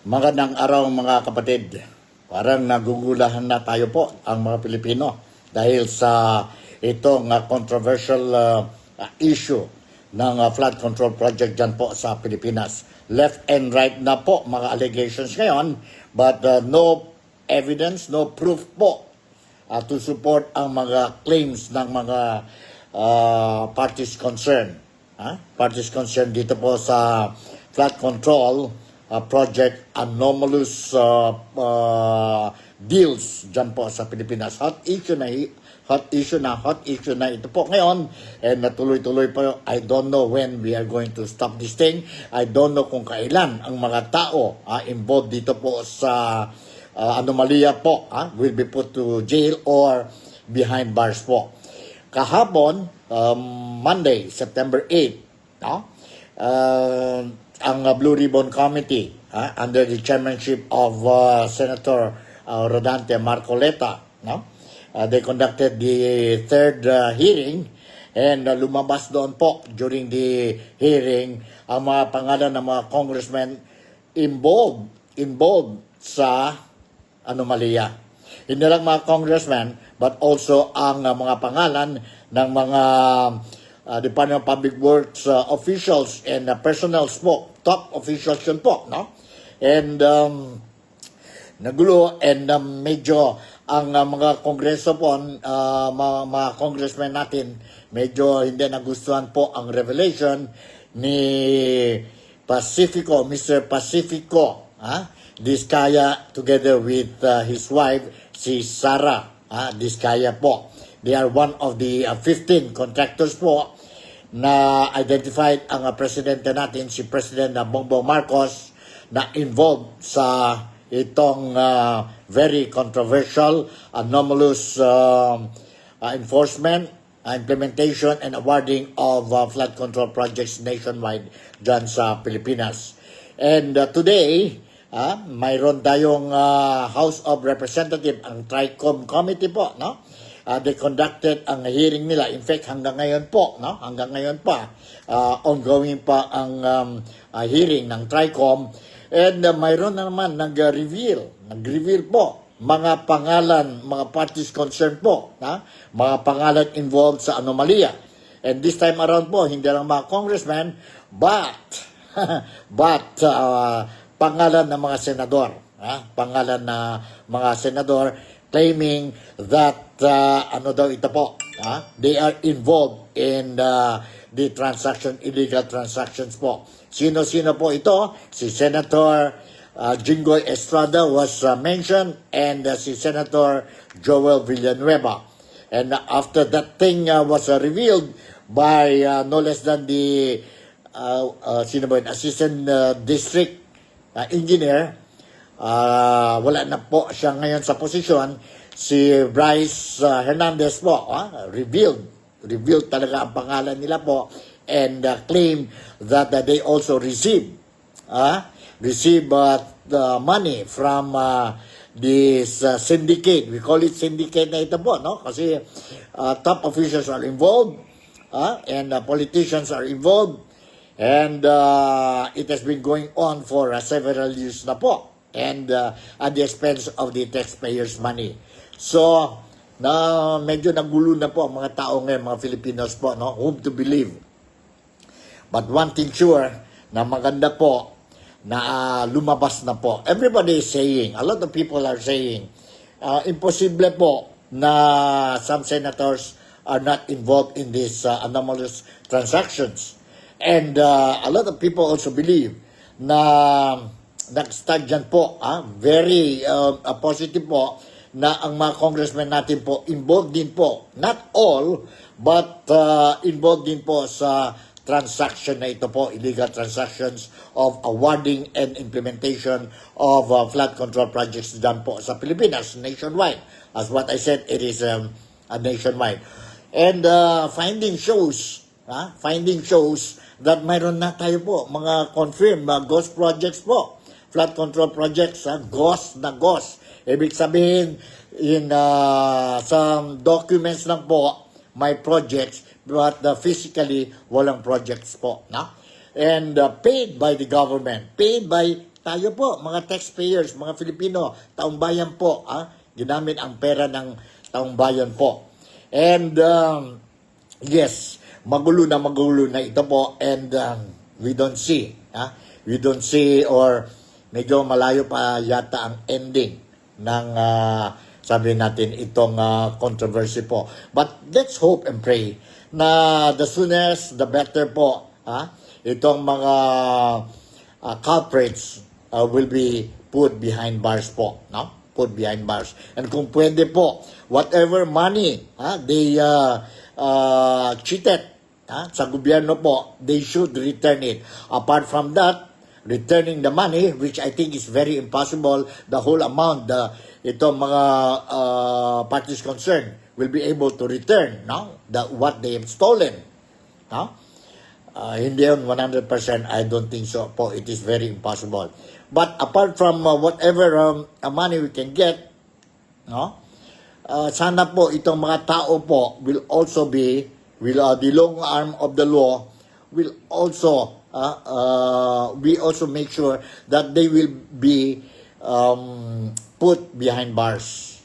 Magandang araw mga kapatid. Parang nagugulahan na tayo po ang mga Pilipino dahil sa itong controversial issue ng flood control project dyan po sa Pilipinas. Left and right na po mga allegations ngayon, but no evidence, no proof po to support ang mga claims ng mga parties concerned. Parties concerned dito po sa flood control project, anomalous deals dyan po sa Pilipinas. Hot issue na ito po ngayon, and natuloy-tuloy po. I don't know when we are going to stop this thing. I don't know kung kailan ang mga tao involved dito po sa anomalya po will be put to jail or behind bars po. Kahapon, Monday, September 8, ang Blue Ribbon Committee under the chairmanship of Senator Rodante Marcoleta, they conducted the third hearing, and lumabas doon po during the hearing ang mga pangalan ng mga congressmen involved sa anomalya. Hindi lang mga congressmen, but also ang mga pangalan ng mga Department of Public Works officials and personnel po, top officials yun po, And nagulo, and medyo ang mga kongreso po, mga congressmen natin, medyo hindi nagustuhan po ang revelation ni Pacifico, Mr. Pacifico, Diskaya, together with his wife, si Sara Diskaya po. They are one of the 15 contractors po na identified ang presidente natin, si President Bongbong Marcos, na involved sa itong very controversial, anomalous enforcement, implementation, and awarding of flood control projects nationwide dyan sa Pilipinas. And today, mayroon tayong House of Representatives, ang TRICOM Committee po, they conducted ang hearing nila. In fact, hanggang ngayon pa, ongoing pa ang hearing ng TRICOM. And mayroon na naman nag-reveal po mga pangalan, mga parties concerned po, mga pangalan involved sa anomalya. And this time around po, hindi lang mga congressmen, but pangalan ng mga senador, pangalan na mga senador, claiming that they are involved in the transaction, illegal transactions po. Sino-sino po ito? Si Senator Jinggoy Estrada was mentioned, and si Senator Joel Villanueva. And after that thing was revealed by no less than the assistant district engineer, wala na po siya ngayon sa posisyon, si Bryce Hernandez po, revealed talaga ang pangalan nila po, and claim that they also receive the money from this syndicate. We call it syndicate na ito po, kasi top officials are involved, and politicians are involved, and it has been going on for several years na po, and at the expense of the taxpayers' money. So, medyo nagulo na po ang mga tao ngayon, mga Filipinos po, whom to believe. But one thing sure, na maganda po, na lumabas na po. Everybody is saying, a lot of people are saying, imposible po na some senators are not involved in these anomalous transactions. And a lot of people also believe na nag-start dyan po, very positive po, na ang mga congressmen natin po involved din po, not all, but involved din po sa transaction na ito po, illegal transactions of awarding and implementation of flood control projects dyan po sa Pilipinas, nationwide. As what I said, it is nationwide. And finding shows that mayroon na tayo po, mga confirmed, ghost projects po, flood control projects, ghost. Ibig sabihin, in some documents lang po, may projects, but physically, walang projects po. And paid by the government, paid by tayo po, mga taxpayers, mga Filipino, taong bayan po, ginamit ang pera ng taong bayan po. And yes, magulo na ito po, and we don't see, or medyo malayo pa yata ang ending ng sabi natin itong controversy po. But let's hope and pray na the soonest the better po, itong mga culprits will be put behind bars po, no? Put behind bars. And kung pwede po, whatever money they cheated sa gobyerno po, they should return it. Apart from that, returning the money, which I think is very impossible, the whole amount, itong mga parties concerned will be able to return, no? What they have stolen, no? Hindi yun 100%, I don't think so po. It is very impossible. But apart from whatever money we can get, no? Sana po itong mga tao po will also be, the long arm of the law will also, we also make sure that they will be put behind bars.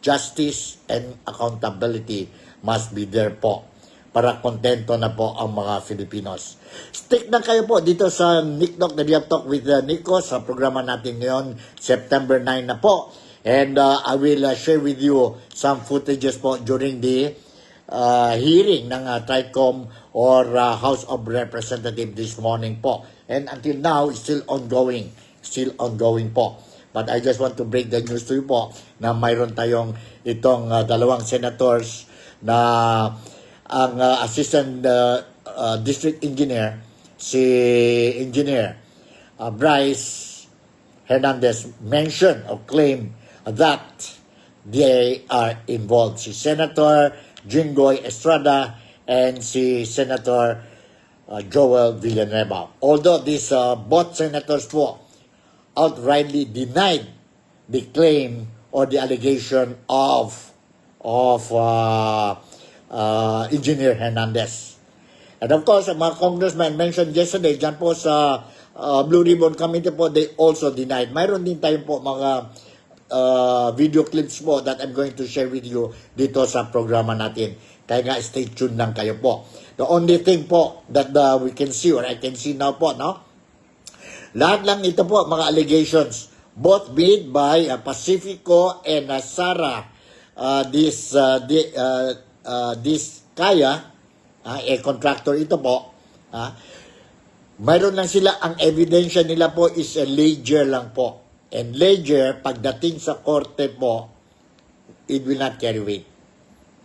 Justice and accountability must be there po para kontento na po ang mga Filipinos. Stick na kayo po dito sa Nick Talk, the Real Talk with Nico, sa programa natin ngayon, September 9 na po. And I will share with you some footages po during the hearing ng TRICOM or House of Representatives this morning po. And until now, it's still ongoing po. But I just want to break the news to you po na mayroon tayong itong dalawang senators na ang assistant district engineer, si Engineer Bryce Hernandez, mentioned or claimed that they are involved. Si Senator Jinggoy Estrada and si Senator Joel Villanueva. Although these both senators po outrightly denied the claim or the allegation of Engineer Hernandez. And of course, mga congressmen mentioned yesterday, dyan po sa Blue Ribbon Committee po, they also denied. Mayroon din tayo po mga video clips po that I'm going to share with you dito sa programa natin. Kaya nga, stay tuned lang kayo po. The only thing po that we can see, or I can see now po, no? Lahat lang ito po, mga allegations, both made by Pacifico and Sara, this Kaya, contractor ito po, mayroon lang sila, ang ebidensya nila po is a ledger lang po. And ledger, pagdating sa korte po, it will not carry weight.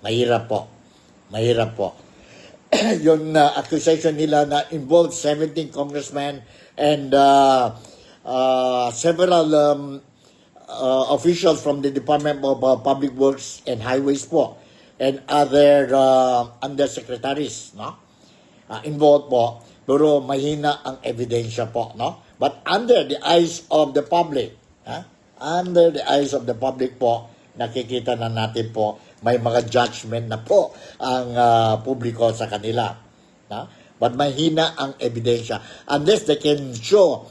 Mahirap po. Yung accusation nila na involved 17 congressmen and several officials from the Department of Public Works and Highways po, and other undersecretaries, no? Involved po, pero mahina ang ebidensya po, no? But under the eyes of the public, po, nakikita na natin po, may mga judgment na po ang publiko sa kanila, no? But mahina ang ebidensya. Unless they can show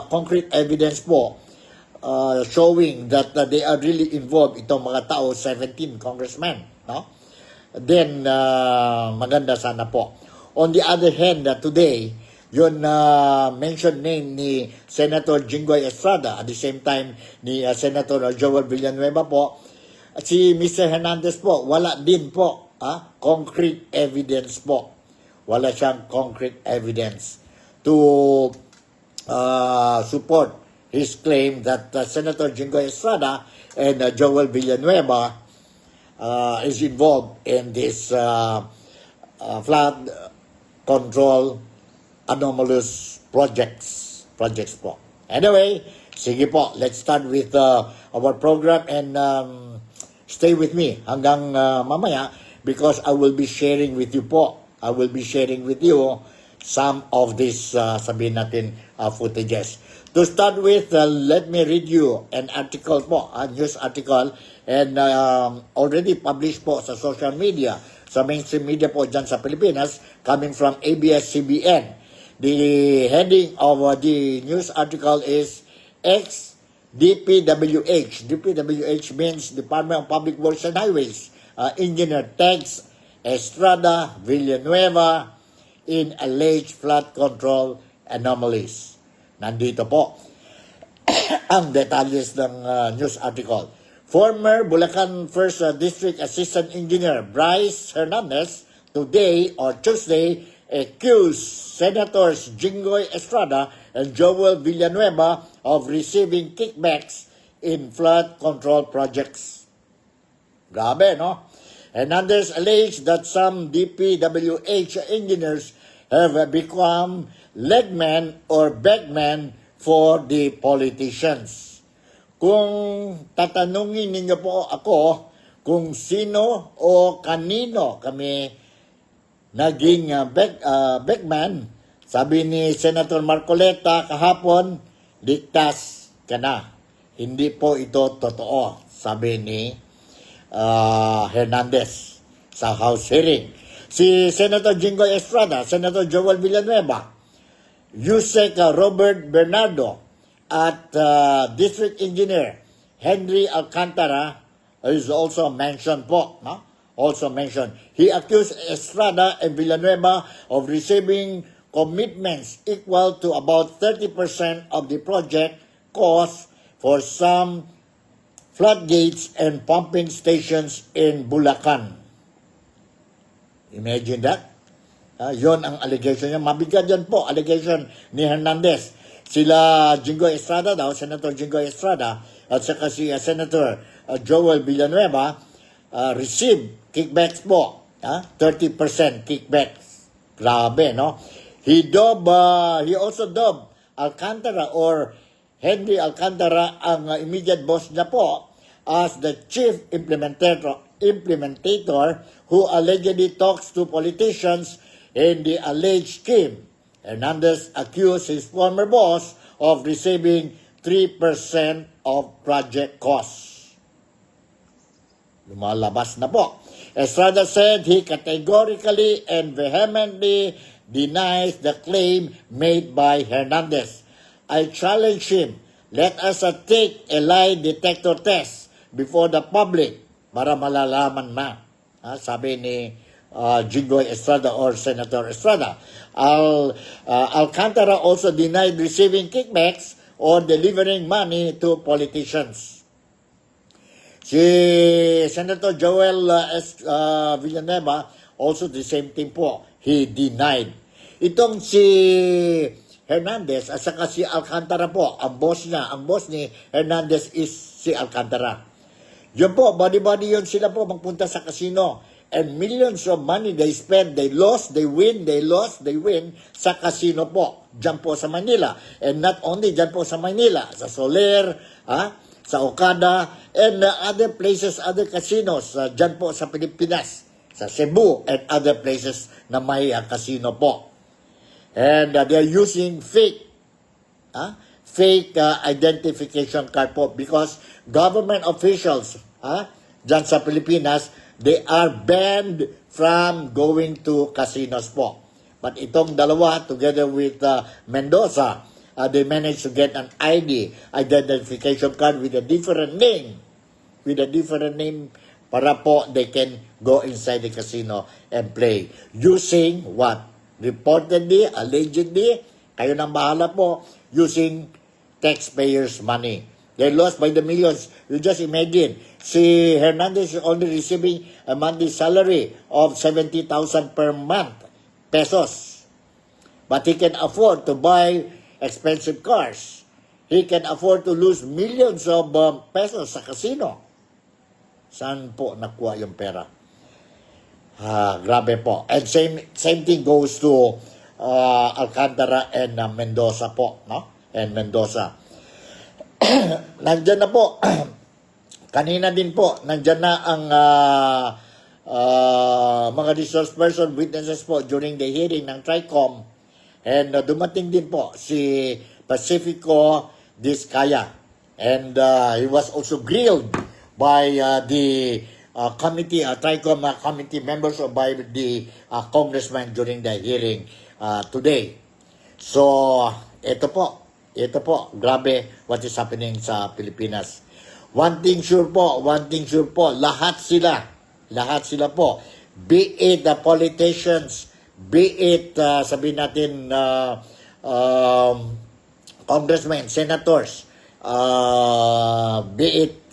concrete evidence po, showing that they are really involved, itong mga tao, 17 congressmen, no? Then, maganda sana po. On the other hand, today, yun mentioned name ni Senator Jinggoy Estrada, at the same time ni Senator Joel Villanueva po, si Mr. Hernandez po, wala din po concrete evidence po. Wala siyang concrete evidence to support his claim that Senator Jinggoy Estrada and Joel Villanueva is involved in this flood control anomalous projects po. Anyway, sige po, let's start with our program, and stay with me hanggang mamaya, because I will be sharing with you po. I will be sharing with you some of these sabihin natin footages. To start with, let me read you an article po, a news article, and already published po sa social media, sa mainstream media po dyan sa Pilipinas, coming from ABS-CBN. The heading of the news article is ex-DPWH. DPWH means Department of Public Works and Highways. Engineer Tex Estrada Villanueva in alleged flood control anomalies. Nandito po ang detalles ng news article. Former Bulacan 1st District Assistant Engineer Bryce Hernandez today or Tuesday accused Senators Jinggoy Estrada and Joel Villanueva of receiving kickbacks in flood control projects. Grabe, no? Hernandez alleged that some DPWH engineers have become legmen or bagmen for the politicians. Kung tatanungin ninyo po ako kung sino o kanino kami naging bagman, sabi ni Senator Marcoleta kahapon, ligtas ka na. Hindi po ito totoo, sabi ni Hernandez sa House hearing. Si Senator Jinggoy Estrada, Senator Joel Villanueva, Yusek Robert Bernardo, at District Engineer Henry Alcantara is also mentioned po. No? Also mentioned. He accused Estrada and Villanueva of receiving commitments equal to about 30% of the project cost for some floodgates and pumping stations in Bulacan. Imagine that. Yon ang allegation niya. Mabigat yan po, allegation ni Hernandez. Sila Jinggoy Estrada daw, Senator Jinggoy Estrada, at saka si Senator Joel Villanueva received kickbacks po. 30% kickbacks. Grabe, no? He also dubbed Alcantara or Henry Alcantara ang immediate boss niya po as the chief implementator who allegedly talks to politicians in the alleged scheme. Hernandez accused his former boss of receiving 3% of project costs. Lumalabas na po. Estrada said he categorically and vehemently denies the claim made by Hernandez. I challenge him. Let us take a lie detector test before the public para malalaman na. Sabi ni Jinggoy Estrada or Senator Estrada. Alcantara also denied receiving kickbacks or delivering money to politicians. Si Senator Joel Villanueva also the same thing po. He denied. Itong si Hernandez at saka si Alcantara po, ang boss ni Hernandez is si Alcantara. Yun po, body-body yun sila po magpunta sa casino. And millions of money they spend, they lost, they win, they lost, they win sa casino po. Diyan po sa Manila. And not only diyan po sa Manila, sa Soler, sa Okada, and other places, other casinos, diyan po sa Pilipinas, sa Cebu, and other places na may casino po. And they're using fake identification card po because government officials dyan sa Pilipinas, they are banned from going to casinos po. But itong dalawa, together with Mendoza, they managed to get an identification card with a different name. Para po they can go inside the casino and play. Using what? Reportedly, allegedly, kayo nang bahala po, using taxpayers' money. They lost by the millions. You just imagine, si Hernandez is only receiving a monthly salary of 70,000 per month, pesos. But he can afford to buy expensive cars. He can afford to lose millions of pesos sa casino. Saan po nakuha yung pera? Grabe po. And same thing goes to Alcantara and Mendoza po, no? And Mendoza. Nandyan na po. Kanina din po, nandyan na ang mga resource person, witnesses po during the hearing ng TRICOM. And dumating din po si Pacifico Discaya. And he was also grilled by the committee, TRICOM committee members or by the congressman during the hearing today. So, ito po, grabe what is happening sa Pilipinas. One thing sure po, lahat sila po, be it the politicians, be it, sabihin natin, congressmen, senators, be it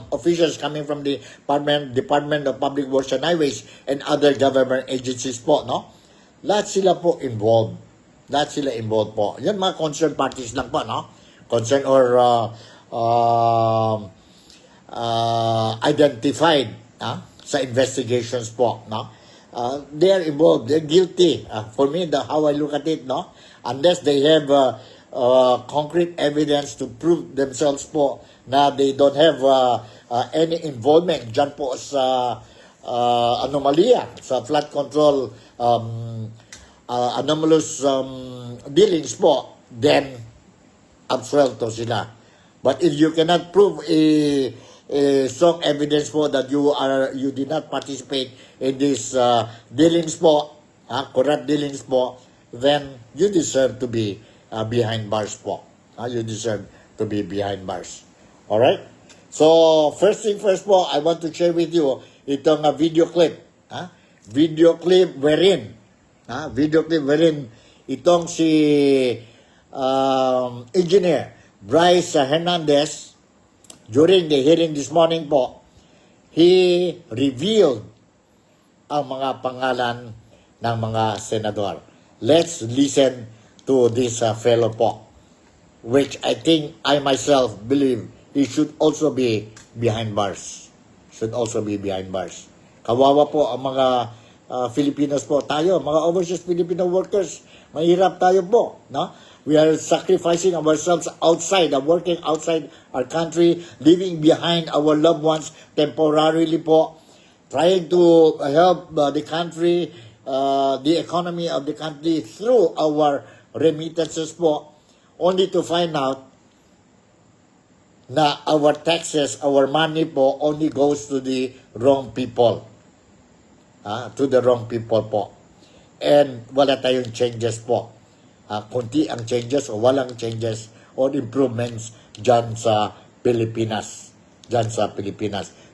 officials coming from the Department of Public Works and Highways and other government agencies po, no? Lahat sila po involved. Lahat sila involved po. Yan mga concerned parties lang po, no? Concerned or identified sa investigations po, no? They are involved. They're guilty. For me, how I look at it, no? Unless they have concrete evidence to prove themselves po na they don't have any involvement dyan po sa anomalya, sa flood control anomalous dealings po, then absuelto sila. But if you cannot prove a strong evidence po that you did not participate in these dealings po, corrupt dealings po, then you deserve to be behind bars po. You deserve to be behind bars. Alright? So, first thing first po, I want to share with you itong video clip. Video clip wherein itong si Engineer Bryce Hernandez, during the hearing this morning po, he revealed ang mga pangalan ng mga senador. Let's listen to this fellow po, which I think I myself believe he should also be behind bars. Kawawa po ang mga Filipinos po tayo, mga overseas Filipino workers. Mahirap tayo po, no? We are sacrificing ourselves outside, working outside our country, leaving behind our loved ones temporarily po, trying to help the country, the economy of the country through our remittances po, only to find out na our taxes, our money po, only goes to the wrong people. Po. And wala tayong changes po. Kunti ang changes o walang changes or improvements dyan sa Pilipinas.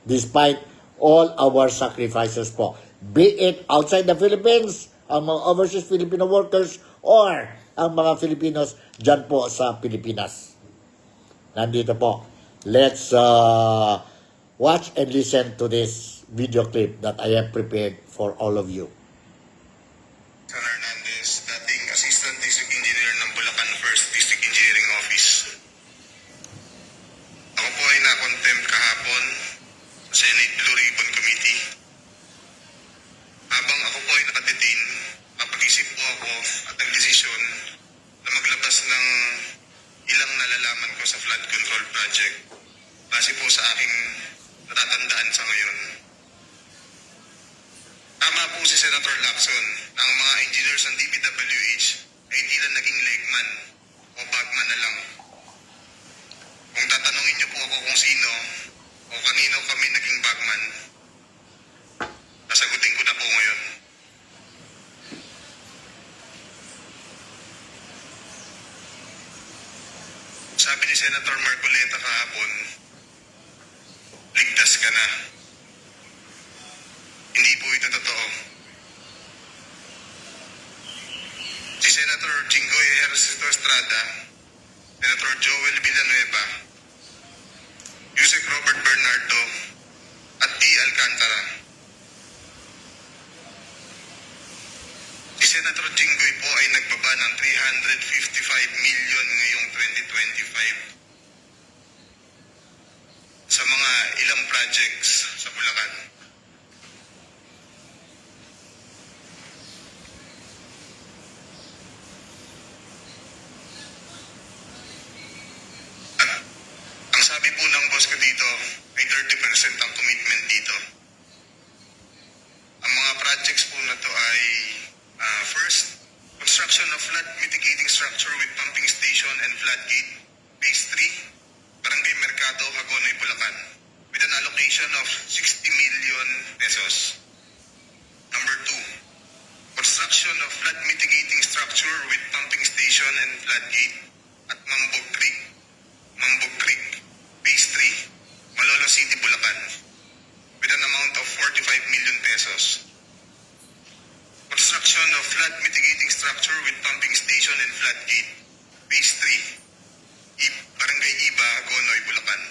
Despite all our sacrifices po. Be it outside the Philippines, ang mga overseas Filipino workers, or ang mga Filipinos dyan po sa Pilipinas. Nandito po. Let's watch and listen to this video clip that I have prepared for all of you. Hernandez, dating Assistant District Engineer ng Bulacan First District Engineering Office. Ako po ay na-contempt kahapon sa Senate Blue Ribbon Committee. Habang ako po ay nakadetain, napag-isip po ako at nagdesisyon na maglabas ng ilang nalalaman ko sa flood control project base po sa aking natatandaan sa ngayon. Tama po si Senator Lacson na ang mga engineers ng DPWH ay hindi lang naging legman o bagman na lang. Kung tatanungin niyo po ako kung sino o kanino kami naging bagman, nasagutin ko na po ngayon. Sabi ni Senator Marcoleta kahapon, ligtas ka na. Hindi po ito totoo. Si Senator Jinggoy Ejercito Estrada, Senator Joel Villanueva, Yusek Robert Bernardo, at D. Alcantara. Si Senator Jinggoy po ay nagbaba ng 355 million ngayong 2025 sa mga ilang projects sa Bulacan. Ang sabi po ng boss ko dito ay 30% ang commitment dito. Ang mga projects po na to ay first, construction of flood mitigating structure with pumping station and floodgate, phase 3, Barangay Mercado, Hagonoy, Bulacan, with an allocation of 60 million pesos. Number 2, construction construction of flood mitigating structure with pumping station and floodgate at Mambog Creek, Phase 3, Malolo City, Bulacan, with an amount of 45 million pesos. Construction of flood mitigating structure with pumping station and floodgate, Phase 3, Barangay Iba, Gonoy, Bulacan,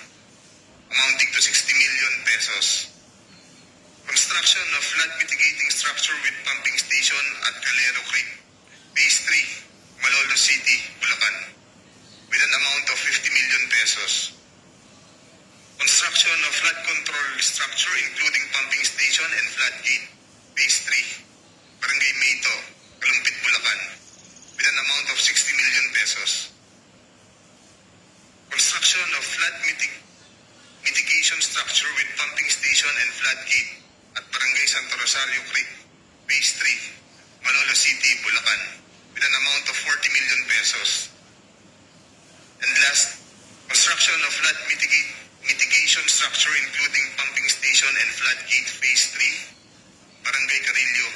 amounting to 60 million pesos. Construction of flood mitigating structure with pumping station at Calero Creek, Phase 3, Malolo City, Bulacan, with an amount of 50 million pesos. Construction of flood control structure including pumping station and floodgate, Phase 3, Barangay Mayto, Kalumpit, Bulacan, with an amount of 60 million pesos. Construction of flood mitigation structure with pumping station and floodgate at Barangay Santo Rosario Creek, Phase 3, Malolo City, Bulacan, with an amount of 40 million pesos. And last, construction of flood mitigation structure including pumping station and floodgate, Phase 3, Barangay Carillo,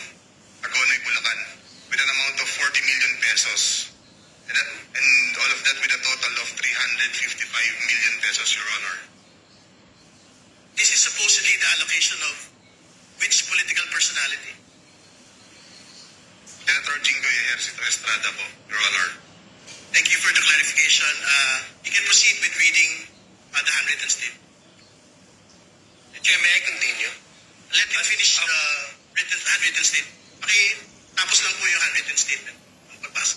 Agonoy, Bulacan, with an amount of 40 million pesos. And all of that with a total of 355 million pesos, Your Honor. This is supposedly the allocation of which political personality? Senator Jingoy Ejercito Estrada po, Your Honor. Thank you for the clarification. You can proceed with reading the handwritten statement. Chair, may I continue? Let me finish the handwritten statement. Tapos lang po yung handwritten statement. Pagbasa.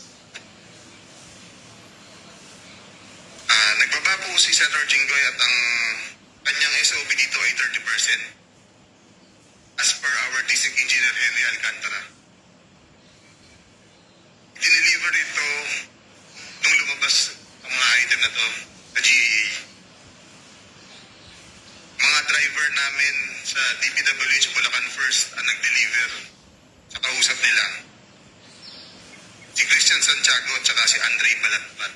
Nagbaba po si Senator Jingoy at ang kanyang SOP dito ay 30%. As per our District Engineer Henry Alcantara. Dineliver ito nung lumabas ang mga item na to sa GAA. Mga driver namin sa DPWH Bulacan First ang nag-deliver sa kausap nila. Si Christian Santiago at saka si Andre Balatbat.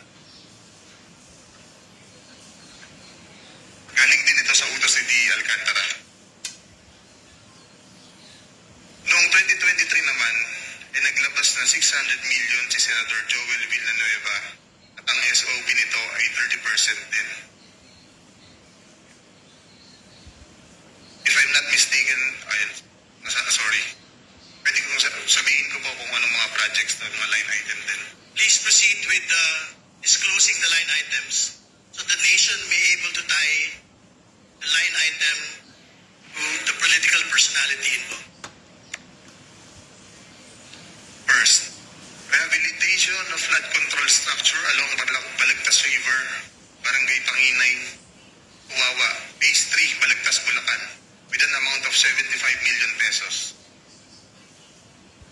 Galing din ito sa utos ni D. Alcantara. Noong 2023 naman, naglabas ng 600 million si Senator Joel Villanueva at ang SOP nito ay 30% din. If I'm not mistaken, sorry, pwede kong sabihin ko po kung anong mga projects na mga line item din. Please proceed with disclosing the line items so the nation may able to tie the line item to the political personality involved. First, rehabilitation of flood control structure along Balagtas River, Barangay Panginay, Huwawa, Phase 3, Balagtas, Bulacan, with an amount of 75 million pesos.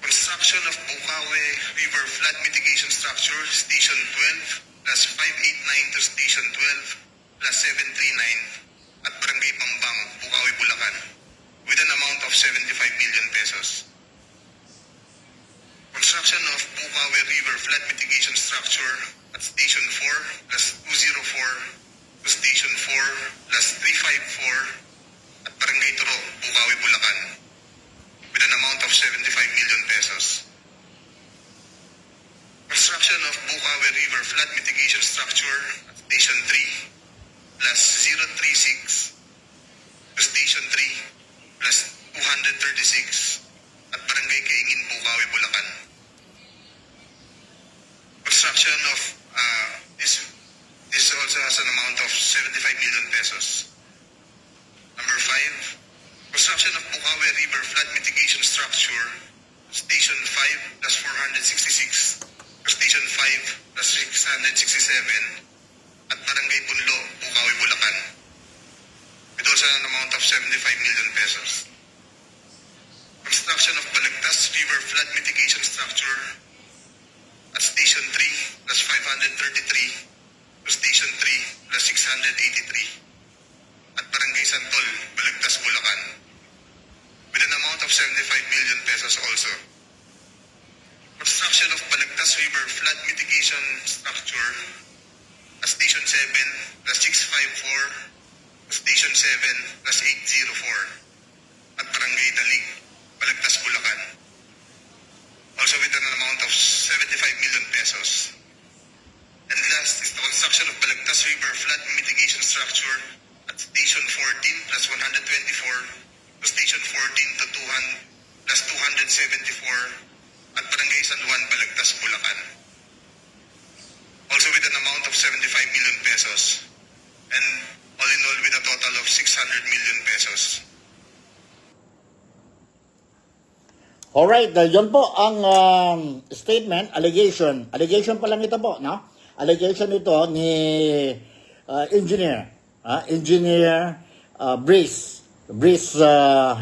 Construction of Bukawe River Flood Mitigation Structure, Station 12, plus 589 to Station 12, plus 739, at Barangay Pambang, Bukawe, Bulacan, with an amount of 75 million pesos. Construction of Bukawe River Flood Mitigation Structure at Station 4 plus 204 to Station 4 plus 354 at Barangay Turo, Bukawe, Bulacan with an amount of 75 million pesos. Construction of Bukawe River Flood Mitigation Structure at Station 3 plus 036 to Station 3 plus 236 at Barangay Kaingin, Bukawe, Bulacan. Construction of this also has an amount of 75 million pesos. Number 5, construction of Bukawe River Flood Mitigation Structure, Station 5 plus 466, to Station 5 plus 667, at Barangay Bunlo, Bukawe, Bulacan, with also an amount of 75 million pesos. Construction of Balagtas River Flood Mitigation Structure at Station 3 plus 533 to Station 3 plus 683 at Barangay Santol, Balagtas, Bulacan with an amount of 75 million pesos also. Construction of Balagtas River Flood Mitigation Structure at Station 7 plus 654 to Station 7 plus 804 at Barangay Dalig, Balagtas, Bulacan. Also construction of Balagtas River flood mitigation structure at Station 14 plus 124 to Station 14 to 200 plus 274 at Barangay San Juan, Balagtas, Bulacan. Also with an amount of 75 million pesos and all in all with a total of 600 million pesos. Alright, yun po ang statement, allegation. Allegation pa lang ito po, no? Allegation ito ni Engineer Brice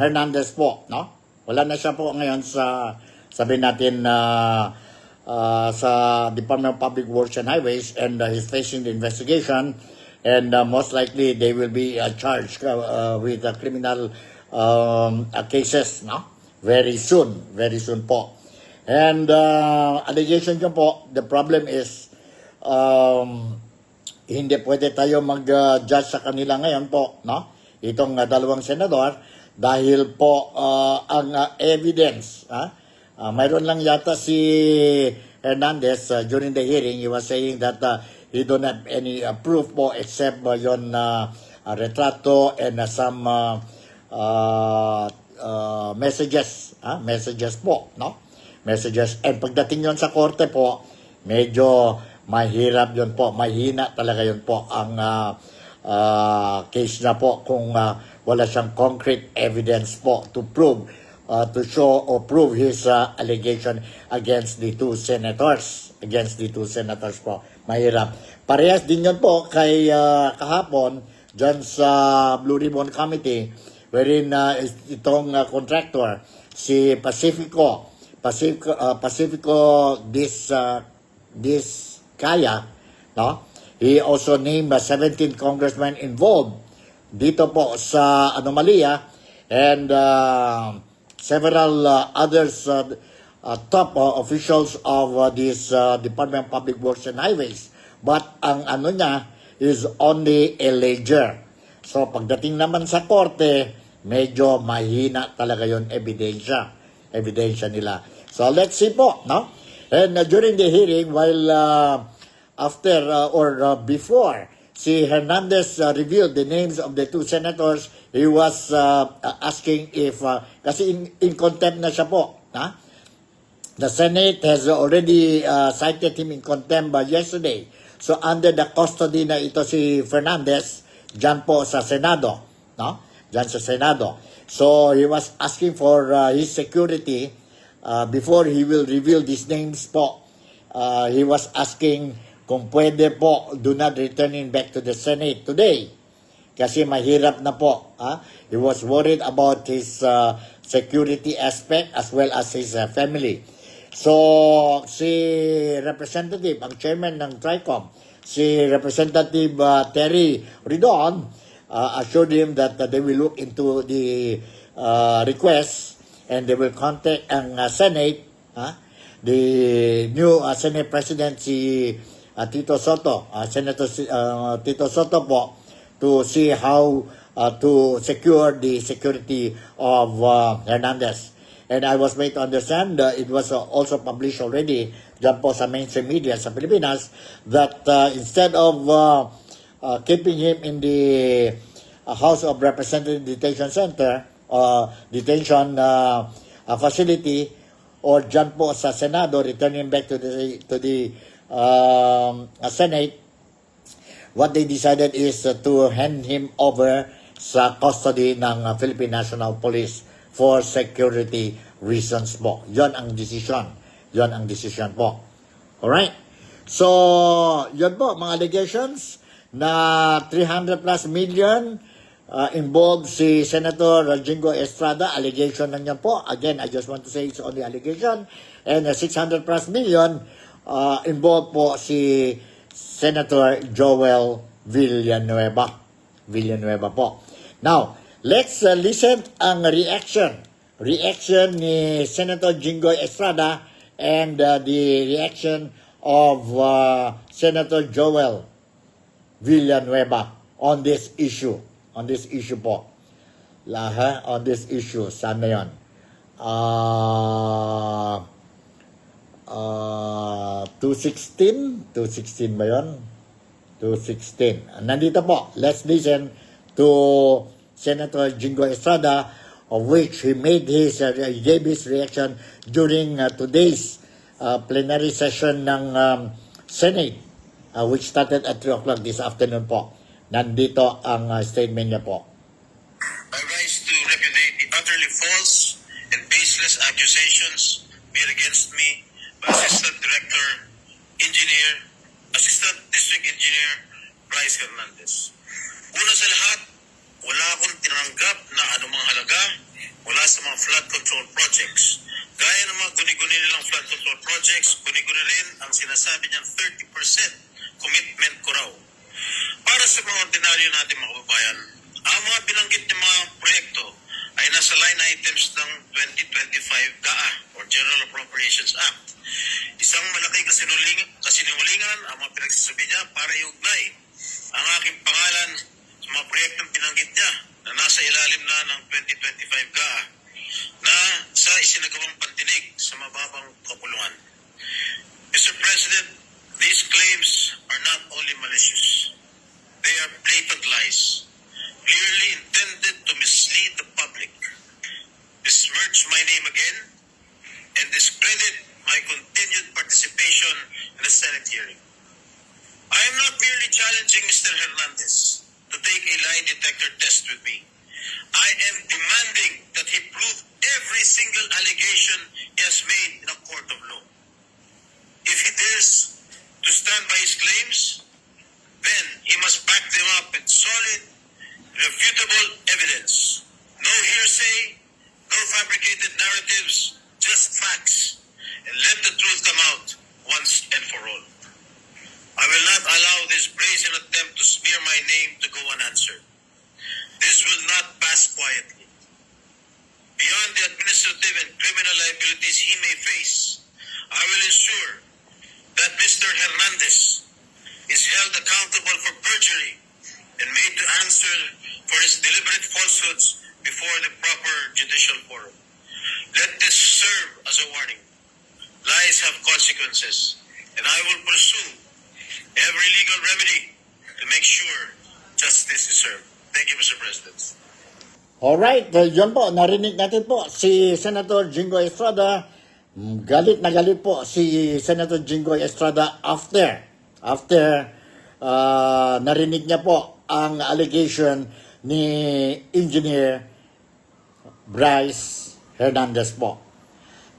Hernandez po, no? Wala na siya po ngayon sa, sabi natin, sa Department of Public Works and Highways, and he's facing the investigation, and most likely they will be charged with criminal cases, no? Very soon po. And allegation nyo po, the problem is hindi pwede tayo mag-judge sa kanila ngayon po, no? Itong dalawang senador, dahil po ang evidence, mayroon lang yata si Hernandez during the hearing, he was saying that he don't have any proof po except yon retrato and some messages po, no? Messages. And pagdating yon sa korte po, medyo mahirap yon po, mahina talaga yon po ang case na po kung wala siyang concrete evidence po to prove, to show or prove his allegation against the two senators. Po. Mahirap. Parehas din yun po kay kahapon dyan sa Blue Ribbon Committee, wherein itong contractor, si Pacifico Kaya, no? He also named 17 congressmen involved dito po sa anomalya, and several others top officials of this Department of Public Works and Highways. But ang ano niya is only a ledger. So pagdating naman sa korte, medyo mahina talaga yon ebidensya nila. So let's see po, no? And during the hearing, while after or before si Hernandez revealed the names of the two senators, he was asking if kasi in contempt na siya po, ha? The Senate has already cited him in contempt yesterday. So under the custody na ito si Fernandez dyan po sa Senado, no? Dyan sa Senado. So he was asking for his security before he will reveal these names po. He was asking kung pwede po, do not return him back to the Senate today. Kasi mahirap na po. He was worried about his security aspect as well as his family. So, si Representative, ang chairman ng TRICOM, si Representative Terry Ridon, assured him that they will look into the request and they will contact ang Senate, the new Senate President, si Tito Soto, Senator Tito Soto po, to see how to secure the security of Hernandez. And I was made to understand, it was also published already dyan po sa mainstream media sa Pilipinas, that instead of keeping him in the House of Representatives Detention Center, detention facility, or dyan po sa Senado, return him back to the Senate, what they decided is to hand him over sa custody ng Philippine National Police for security reasons po. Yon ang decision. Po. Alright? So, yon po, mga allegations na 300 plus million involved si Senator Jingo Estrada. Allegation lang yan po. Again, I just want to say it's only allegation. And 600 plus million involved po si Senator Joel Villanueva po. Now, let's listen ang reaction ni Senator Jingoy Estrada and the reaction of Senator Joel Villanueva on this issue po. On this issue, sana yun? 216 ba yun? to 16. Nandito po, let's listen to Senator Jingo Estrada, of which he gave his reaction during today's plenary session ng Senate, which started at 3 o'clock this afternoon po. Nandito ang statement niya po. I rise to repudiate the utterly false and baseless accusations made against me by Assistant District Engineer Bryce Hernandez. Una sa lahat, wala akong tinanggap na anumang halaga mula sa mga flood control projects. Gaya ng mga guni-guni nilang flood control projects, guni-guni rin ang sinasabi niyang 30% commitment ko raw. Para sa mga ordinaryo natin mga kababayan, ang mga binanggit ng mga proyekto ay nasa line items ng 2025 GAA or General Appropriations Act. Isang malaking kasinungalingan ang mga pinagsasabi niya para iugnay ang aking pangalan sa mga proyektong binanggit niya na nasa ilalim na ng 2025 GAA na sa isinagawang pandinig sa mababang kapulungan. Mr. President, these claims are not only malicious. They are blatant lies, clearly intended to mislead the public, besmirch my name again, and discredit my continued participation in the Senate hearing. I am not merely challenging Mr. Hernandez to take a lie detector test with me. I am demanding that he prove every single allegation he has made in a court of law. If he dares to stand by his claims, then he must back them up with solid, refutable evidence. No hearsay, no fabricated narratives, just facts. And let the truth come out once and for all. I will not allow this brazen attempt to smear my name to go unanswered. This will not pass quietly. Beyond the administrative and criminal liabilities he may face, I will ensure that Mr. Hernandez is held accountable for perjury and made to answer for his deliberate falsehoods before the proper judicial forum. Let this serve as a warning. Lies have consequences, and I will pursue every legal remedy to make sure justice is served. Thank you, Mr. President. Alright, yun po, narinig natin po si Senator Jingo Estrada. Galit na galit po si Senator Jingo Estrada after narinig niya po ang allegation ni Engineer Bryce Hernandez po.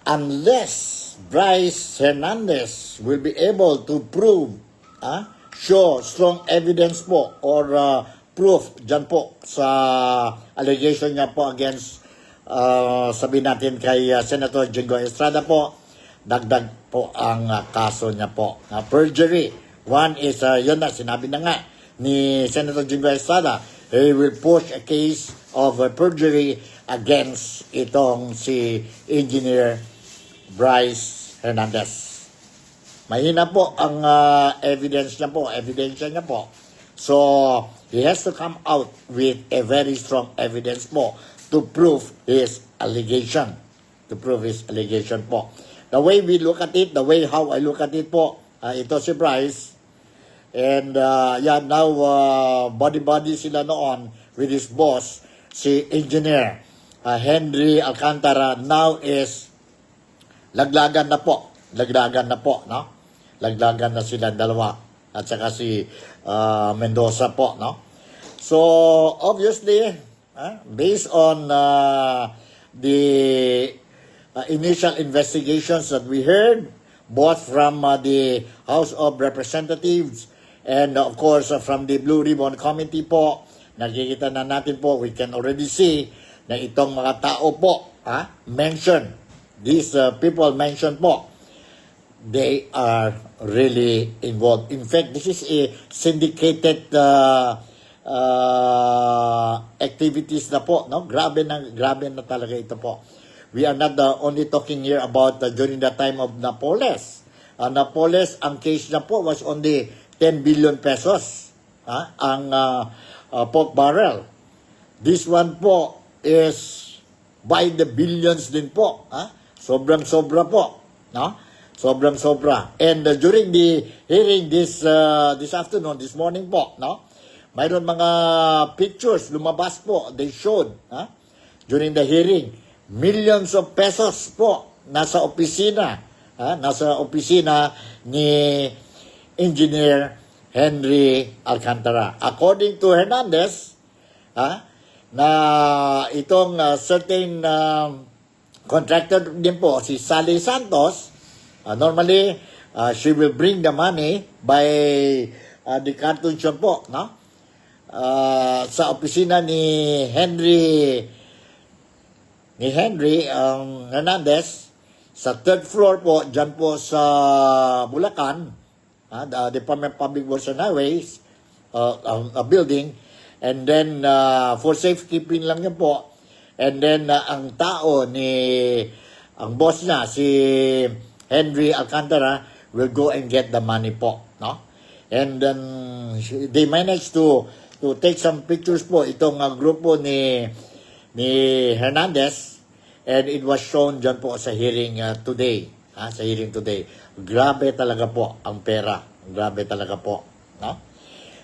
Unless Bryce Hernandez will be able to prove, show strong evidence po or proof dyan po sa allegation niya po against, sabihin natin kay Senator Jingo Estrada po, dagdag po ang kaso niya po. Perjury. One is, yun na, sinabi na nga ni Senator Jingo Estrada, he will push a case of perjury against itong si Engineer Bryce Hernandez. Mahina po ang ebidensya niya po. So, he has to come out with a very strong evidence po to prove his allegation. Po. The way we look at it, the way how I look at it po, ito si Bryce. And now body sila noon with his boss, si Engineer Henry Alcantara, now is laglagan na po, no? Laglagan na sila dalawa at saka si Mendoza po, no? So obviously, based on the initial investigations that we heard both from the House of Representatives and of course from the Blue Ribbon Committee po, nakikita na natin po, we can already see na itong mga tao po mentioned, these people mentioned po, they are really involved. In fact, this is a syndicated activities na po, no? Grabe na talaga ito po. We are not only talking here about during the time of Napoles. Napoles, ang case na po was only 10 billion pesos ang pork barrel. This one po is by the billions din po. Sobrang-sobra po. No? Sobrang-sobra. And during the hearing this afternoon, this morning po, no? Mayroon mga pictures lumabas po. They showed, during the hearing, millions of pesos po nasa opisina, nasa opisina ni Engineer Henry Alcantara. According to Hernandez, na itong certain contractor din po, si Sally Santos, normally, she will bring the money by the cartoon shop po, no? Sa opisina ni Henry Hernandez, sa third floor po, dyan po sa Bulacan, the Department of Public Works and Highways, a building, and then for safekeeping lang yun po. And then ang tao ang boss niya, si Henry Alcantara, will go and get the money po, no? And then they managed to take some pictures po itong grupo ni Hernandez, and it was shown dyan po sa hearing today. Sa hearing today. Grabe talaga po ang pera. Grabe talaga po, no?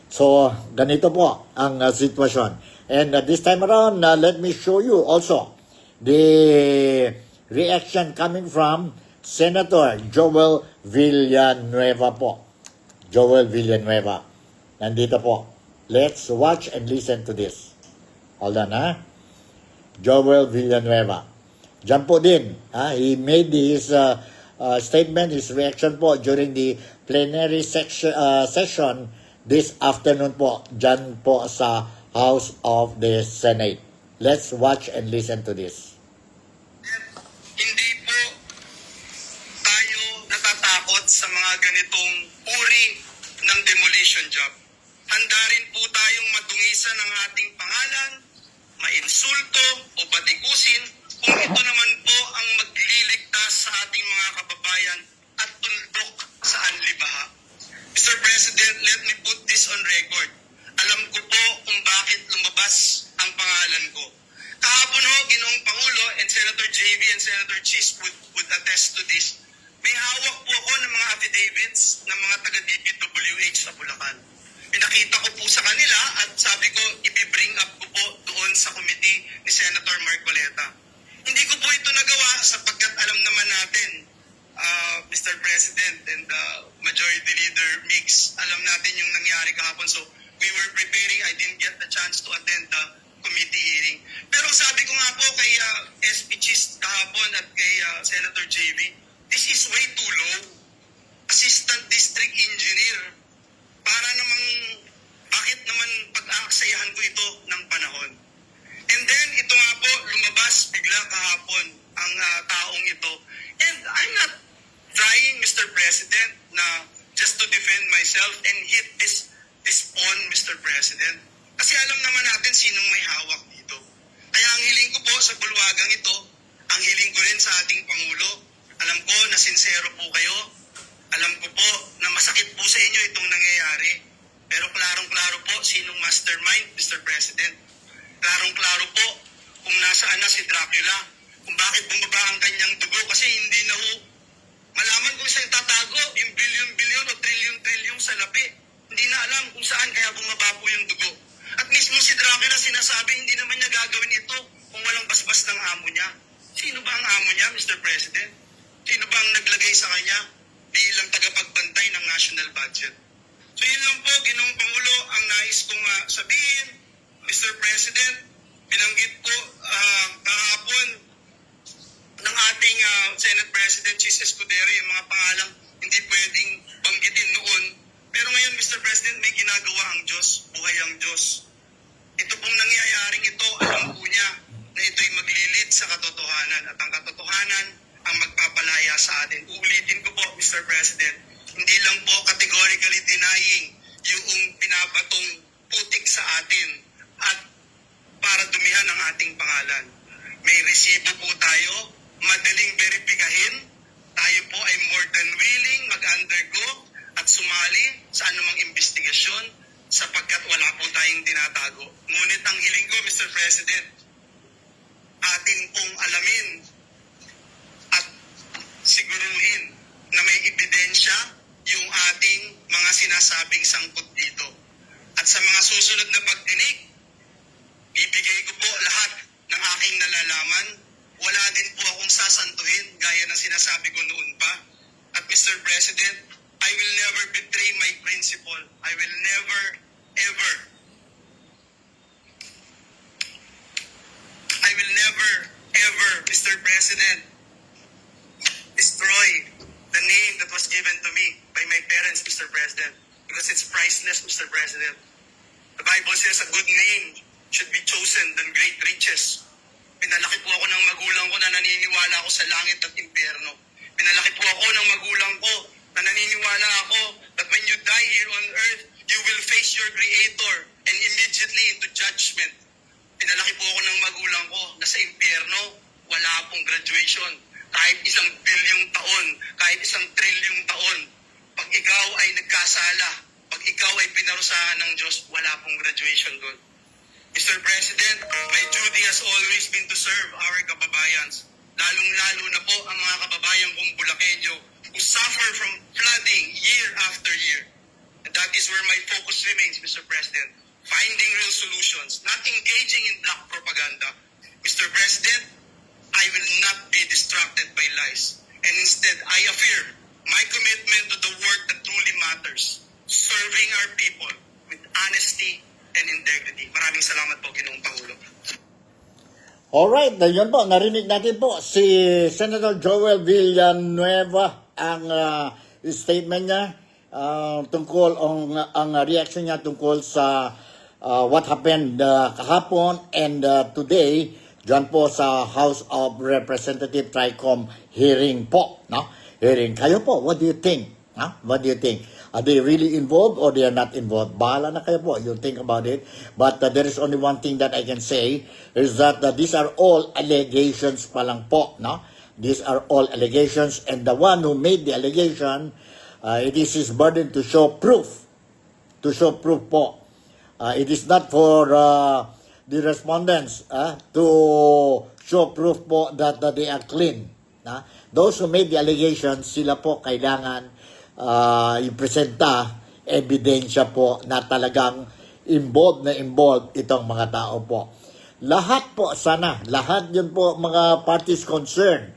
So, ganito po ang sitwasyon. And this time around, let me show you also the reaction coming from Senator Joel Villanueva po. Joel Villanueva. Nandito po. Let's watch and listen to this. Hold on, Joel Villanueva. Diyan po din. He made his statement, his reaction po during the plenary session this afternoon po, dyan po sa House of the Senate. Let's watch and listen to this. Hindi po tayo natatakot sa mga ganitong uri ng demolition job. Handa rin po tayong madungisan ng ating pangalan, mainsulto o batikusin kung ito naman po ang magliligtas sa ating mga kababayan at tuldok sa anlibaha. Mr. President, let me put this on record. Alam ko po kung bakit lumabas ang pangalan ko. Kahapon ho, Ginoong Pangulo, and Senator JV and Senator Chis would attest to this. May hawak po ako ng mga affidavits ng mga taga-DPWH sa Bulacan. Pinakita ko po sa kanila at sabi ko, i-bring up ko po doon sa committee ni Senator Marcoleta. Hindi ko po ito nagawa sapagkat alam naman natin, Mr. President and Majority Leader Mix, alam natin yung nangyari kahapon. So, we were preparing. I didn't get the chance to attend the committee hearing. Pero sabi ko nga po kay SP Chis kahapon at kay Senator JV, this is way too low. Assistant District Engineer. Para namang, bakit naman pag-aaksayahan ko ito ng panahon? And then, ito nga po, lumabas bigla kahapon ang taong ito. And I'm not trying, Mr. President, na just to defend myself and hit this pawn, Mr. President. Kasi alam naman natin sinong may hawak dito. Kaya ang hiling ko po sa bulwagang ito, ang hiling ko rin sa ating Pangulo, alam ko na sincero po kayo, alam ko po na masakit po sa inyo itong nangyayari, pero klarong-klaro po sinong mastermind, Mr. President. Klarong-klaro po kung nasaan na si Dracula, kung bakit bumaba ang kanyang dugo, kasi hindi na ho malaman kung saan tatago yung bilyon-bilyon o trilyon-trilyon sa lapi. Hindi na alam kung saan kaya bumaba po yung dugo. At mismo si Dracula sinasabi hindi naman niya gagawin ito kung walang basbas ng amo niya. Sino ba ang amo niya, Mr. President? Sino ba ang naglagay sa kanya bilang tagapagbantay ng national budget? So yun lang po, Ginoong Pangulo, ang nais kong sabihin, Mr. President, binanggit ko kahapon ng ating Senate President Chis Escudero yung mga pangalang hindi pwedeng banggitin noon. Pero ngayon, Mr. President, may ginagawa ang Diyos, buhay ang Diyos. Ito pong nangyayaring ito, alam po niya na ito'y maglilid sa katotohanan at ang katotohanan ang magpapalaya sa atin. Uulitin ko po, Mr. President, hindi lang po categorically denying yung pinabatong putik sa atin at para dumihan ang ating pangalan. May resibo po tayo, madaling verifikahin, tayo po ay more than willing mag-undergo at sumali sa anumang investigasyon sapagkat wala po tayong tinatago. Ngunit ang hiling ko, Mr. President, atin pong alamin at siguruhin na may ebidensya yung ating mga sinasabing sangkot dito. At sa mga susunod na pagdinig, bibigay ko po lahat ng aking nalalaman. Wala din po akong sasantuhin gaya ng sinasabi ko noon pa. At Mr. President, I will never betray my principle. I will never, ever, I will never, ever, Mr. President, destroy the name that was given to me by my parents, Mr. President, because it's priceless, Mr. President. The Bible says a good name should be chosen than great riches. Pinalaki po ako ng magulang ko na naniniwala ako sa langit at impyerno. Pinalaki po ako ng magulang ko na naniniwala ako that when you die here on earth, you will face your Creator and immediately into judgment. Pinalaki po ako ng magulang ko na sa impyerno, wala pong graduation. Kahit 1 bilyong taon, kahit 1 trilyong taon, pag ikaw ay nagkasala, pag ikaw ay pinarusahan ng Diyos, wala pong graduation doon. Mr. President, my duty has always been to serve our kababayans, lalong-lalo na po ang mga kababayan kong Bulakenyo who suffer from flooding year after year. And that is where my focus remains, Mr. President, finding real solutions, not engaging in black propaganda. Mr. President, I will not be distracted by lies. And instead, I affirm my commitment to the work that truly matters, serving our people with honesty and integrity. Maraming salamat po, Ginoong Pangulo. Alright, yun po, narinig natin po si Senator Joel Villanueva ang statement niya tungkol ang reaction niya tungkol sa what happened kahapon and today dyan po sa House of Representative TRICOM hearing po, no? Hearing. Kayo po, what do you think? What do you think? Are they really involved or they are not involved? Bahala na kayo po. You think about it. But there is only one thing that I can say is that these are all allegations pa lang po, no? These are all allegations, and the one who made the allegation, it is his burden to show proof. To show proof po. It is not for the respondents to show proof po that they are clean. Those who made the allegations, sila po kailangan ipresenta ebidensya po na talagang involved itong mga tao po. Lahat po sana, lahat yun po mga parties concerned,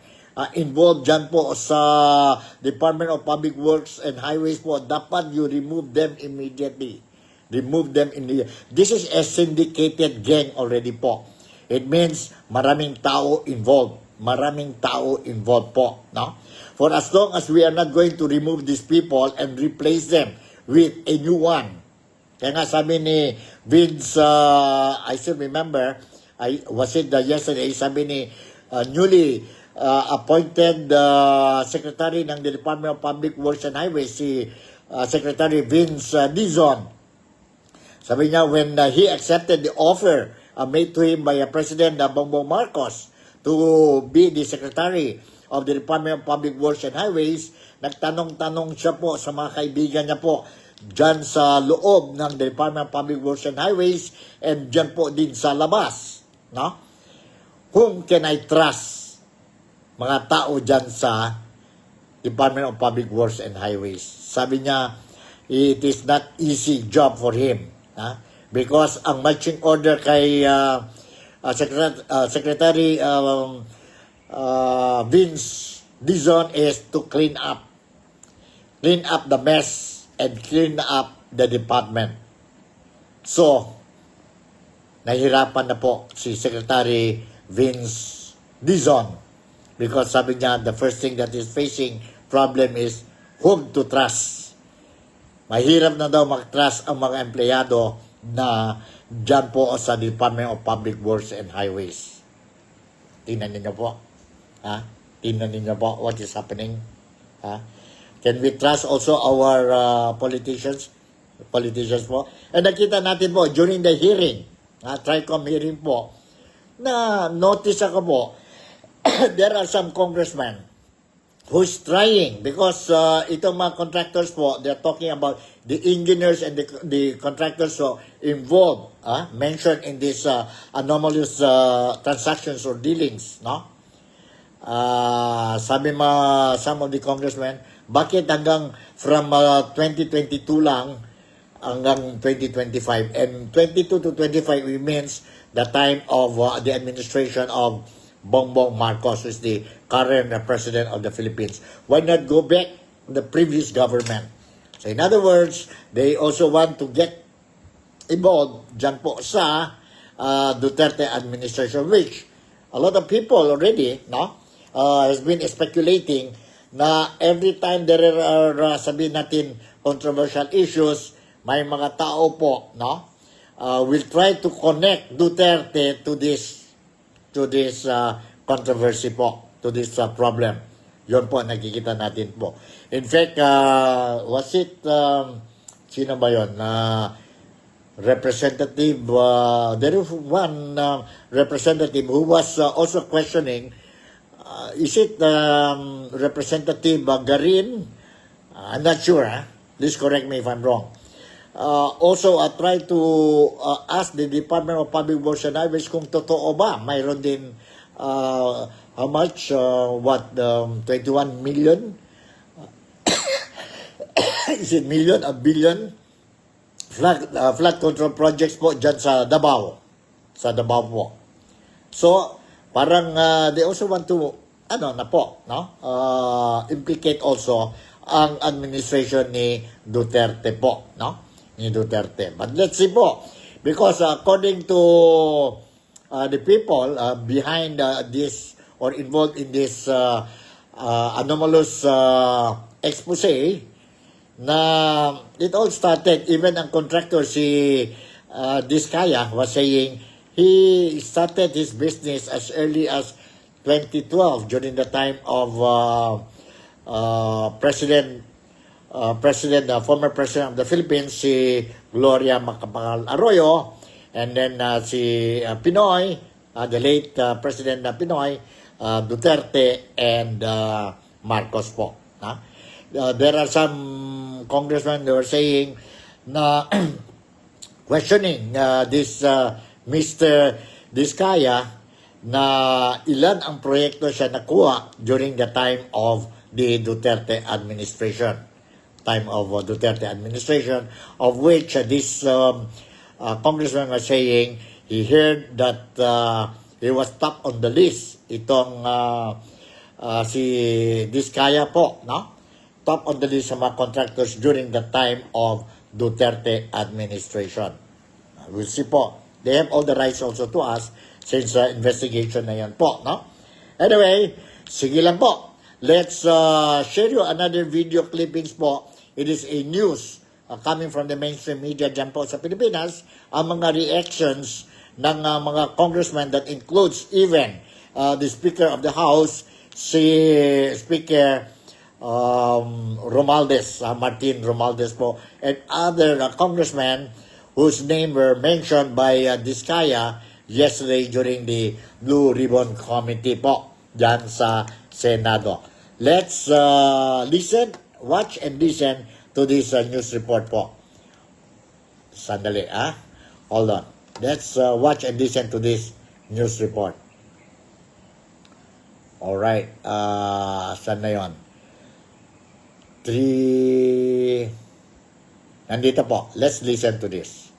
involved dyan po sa Department of Public Works and Highways po, dapat you remove them immediately. Remove them immediately. This is a syndicated gang already po. It means maraming tao involved. Maraming tao involved po, no? For as long as we are not going to remove these people and replace them with a new one. Kaya nga sabi ni Vince, I still remember, was it yesterday, sabi ni newly appointed Secretary ng the Department of Public Works and Highways, si Secretary Vince Dizon. Sabi niya, when he accepted the offer made to him by President Bongbong Marcos to be the Secretary of the Department of Public Works and Highways, nagtanong-tanong siya po sa mga kaibigan niya po dyan sa loob ng Department of Public Works and Highways and dyan po din sa labas. No? Whom can I trust? Mga tao dyan sa Department of Public Works and Highways. Sabi niya, it is not easy job for him. Because ang marching order kay Secretary Vince Dizon is to clean up the mess and clean up the department. So, nahirapan na po si Secretary Vince Dizon because sabi niya the first thing that is facing problem is whom to trust. Mahirap na daw mag-trust ang mga empleyado na dyan po sa Department of Public Works and Highways. Tingnan niyo po. Tingnan niyo po what is happening. Can we trust also our politicians po? And nakita natin po during the hearing, TRICOM hearing po, na notice ako po, there are some congressmen who's trying because itong mga contractors po, they're talking about the engineers and the contractors so involved, mentioned in this anomalous transactions or dealings, no? Sabi some of the congressmen, Bakit hanggang from 2022 lang hanggang 2025? And 22 to 25 means the time of the administration of Bongbong Marcos, who is the current president of the Philippines. Why not go back to the previous government? So in other words, they also want to get involved dyan po sa Duterte administration, which a lot of people already has been speculating na every time there are sabihin natin controversial issues, may mga tao po will try to connect Duterte to this controversy po, to this problem. Yun po nakikita natin po. In fact, was it sino ba yun? Representative, there is one representative who was also questioning, is it Representative Garin? I'm not sure. Please correct me if I'm wrong. Also, I tried to ask the Department of Public Works and Highways kung totoo ba. Mayroon din, how much? 21 million? Is it million? A billion? Flood control projects po dyan sa Davao. Sa Davao po. So, parang they also want to, implicate also ang administration ni Duterte po, ni Duterte. But let's see po, because according to the people behind this or involved in this anomalous expose, na it all started, even ang contractor si Diskaya was saying he started his business as early as 2012 during the time of former president of the Philippines, si Gloria Macapagal Arroyo, and then si Pinoy, the late President Pinoy, Duterte, and Marcos po. There are some congressmen who are saying na questioning this Mr. Diskaya na ilan ang proyekto siya nakuha during the time of the Duterte administration. Of which this congressman was saying he heard that he was top on the list. Itong si Diskaya po, top on the list sa mga contractors during the time of Duterte administration. We'll see po. They have all the rights also to us since investigation na yan po. Anyway, sige lang po. Let's share you another video clippings po. It is a news coming from the mainstream media dyan po sa Pilipinas. Ang mga reactions ng mga congressmen that includes even the Speaker of the House, si Speaker Romualdez, Martin Romualdez po, and other congressmen whose name were mentioned by Diskaya yesterday during the Blue Ribbon Committee po dyan sa Senado. Let's watch and listen to this news report po. Sandali, hold on. Let's watch and listen to this news report. Alright, saan na yun? Nandito po. Let's listen to this.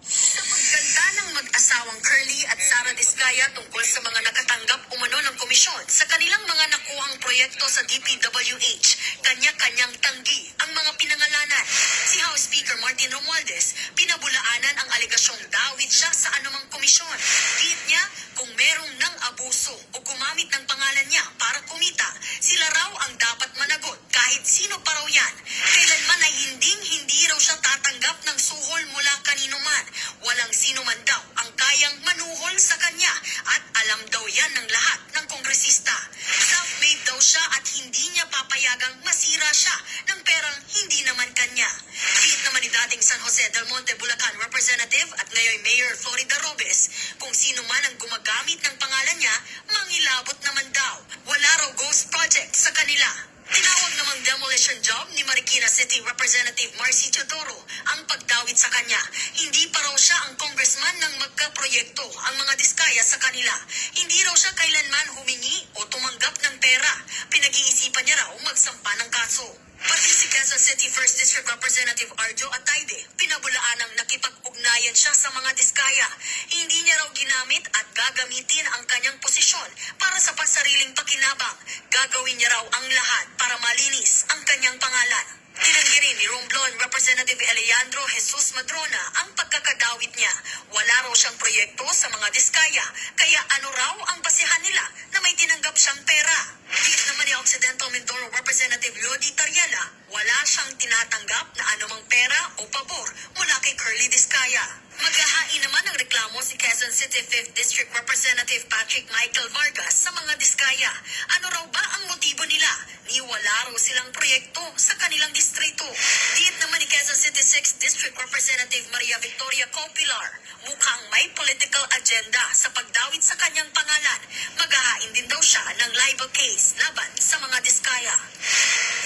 Sa pagganda ng mag-asawang Curly at Sara Diskaya tungkol sa mga nakatanggap umano ng komisyon sa kanilang mga nakuhang proyekto sa DPWH, kanya-kanyang tanggi ang mga pinangalanan. Si House Speaker Martin Romualdez, pinabulaanan ang alegasyong dawit siya sa anumang komisyon. Giit niya, kung merong nang abuso o gumamit ng pangalan niya para kumita, sila raw ang dapat managot kahit sino pa raw yan. Kailanman ay hindi raw siya tatanggap ng suhol mula kanino man. Walang sino man daw ang kayang manuhol sa kanya at alam daw yan ng lahat ng kongresista. Self-made daw siya at hindi niya papayagang masira siya ng perang hindi naman kanya. Giit naman ni dating San Jose del Monte, Bulacan Representative at ngayon Mayor Florida Robes, kung sino man ang gumagamit ng pangalan niya, mangilabot naman daw. Wala raw ghost project sa kanila. Tinawag namang demolition job ni Marikina City Representative Marcy Teodoro ang pagdawit sa kanya. Hindi pa raw siya ang congressman ng magkaproyekto ang mga diskaya sa kanila. Hindi raw siya kailanman humingi o tumanggap ng pera. Pinag-iisipan niya raw magsampa ng kaso. Pati si Quezon City 1st District Representative Arjo Atayde, pinabulaan ng nakipag-ugnayan siya sa mga diskaya. Hindi niya raw ginamit at gagamitin ang kanyang posisyon para sa pansariling pakinabang. Gagawin niya raw ang lahat para malinis ang kanyang pangalan. Tinanggi rin ni Romblon Representative Alejandro Jesus Madrona ang pagkakadawit niya. Wala raw siyang proyekto sa mga diskaya, kaya ano raw ang basihan nila na may tinanggap siyang pera. Diit naman ni Occidental Mindoro Representative Lodi Tariela, wala siyang tinatanggap na anumang pera o pabor mula kay Curly Diskaya. Maghahain naman ng reklamo si Quezon City 5th District Representative Patrick Michael Vargas sa mga diskaya. Ano raw ba ang motibo nila? Ni wala raw silang proyekto sa kanilang distrito. Diit naman ni Quezon City 6th District Representative Maria Victoria Copilar, mukhang may political agenda sa pagdawit sa kanyang pangalan. Maghahain din daw siya ng libel case laban sa mga diskaya.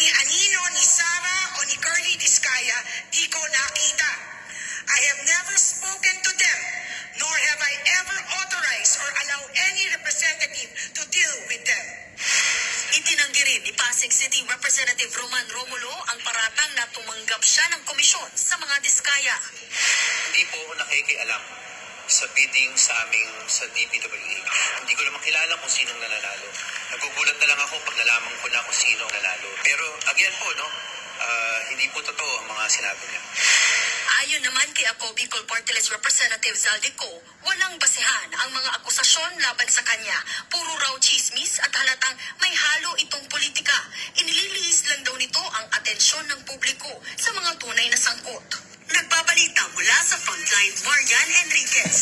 Ni Anino, ni Sara o ni Curly Diskaya, di ko nakita. I have never spoken to them, nor have I ever authorized or allowed any representative to deal with them. Itinanggi rin ni Pasig City Representative Roman Romulo ang paratang na tumanggap siya ng komisyon sa mga diskaya. Hindi po ako nakikialam sa bidding sa aming sa DPWH. Hindi ko naman kilala kung sinong nananalo. Nagugulat na lang ako pag nalaman ko na kung sino ang nanalo. Pero again po, hindi po totoo ang mga sinabi niya. Ayon naman kay Ako Bicol Party List Representative Zaldico, walang basehan ang mga akusasyon laban sa kanya. Puro raw chismis at halatang may halo itong politika. Inililihis lang daw nito ang atensyon ng publiko sa mga tunay na sangkot. Nagbabalita mula sa Frontline, Marian Enriquez.